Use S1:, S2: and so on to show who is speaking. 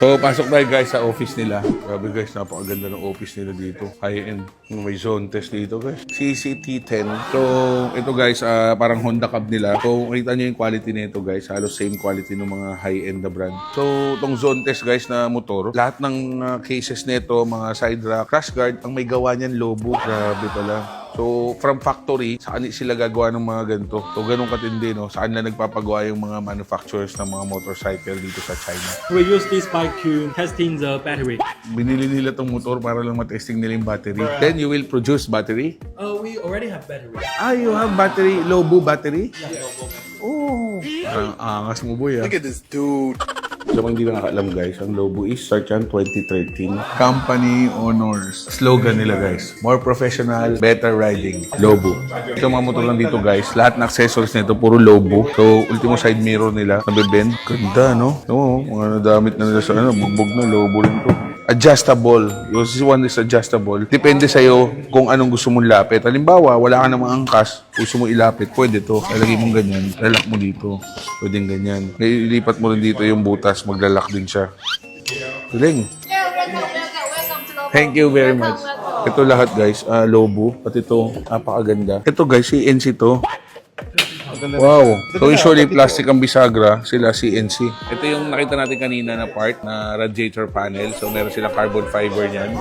S1: So, pasok tayo guys sa office nila. Grabe guys, napakaganda ng office nila dito. High-end. May zone test dito guys. CCT10. So, ito guys, parang Honda Cab nila. So, makita nyo yung quality nito guys. Halos same quality ng mga high-end na brand. So, itong zone test guys na motor, lahat ng cases nito, mga side rack, crash guard, ang may gawa niyan Lobo. Grabe pala. So, from factory, saan sila gagawa ng mga ganito. So, ganun katindi, no? Saan na nagpapagawa yung mga manufacturers ng mga motorcycle dito sa China.
S2: We use this bike to testing the battery.
S1: Binili nila tong motor para lang matesting nila yung battery. Then, you will produce battery?
S2: We already have battery.
S1: You have battery, Lobo battery? Oh, ang angas mo boy.
S3: Look at this dude.
S1: So, kung hindi nakakaalam guys, ang Lobo is start yan 2013. Company honors. Slogan nila guys, more professional, better riding. Lobo. So, mga motor lang dito guys, lahat ng accessories nito, puro Lobo. So, ultimo side mirror nila, nabibend. Ganda, no? Oo, mga nadamit na nila sa bugbog na, Lobo lang to. Adjustable. Yung one is adjustable. Depende sa'yo kung anong gusto mong lapit. Halimbawa, wala ka namang angkas, gusto mo ilapit, pwede to. Lalagay mong ganyan, lalak mo dito. Pwedeng ganyan. Ilipat mo rin dito yung butas, maglalak din siya. Galing. Thank you very much. Ito lahat guys, Lobo. At ito, napakaganda. Ito guys, CNC to. Wow. So usually plastic ang bisagra, sila CNC. Ito yung nakita natin kanina na part na radiator panel. So meron silang carbon fiber niyan.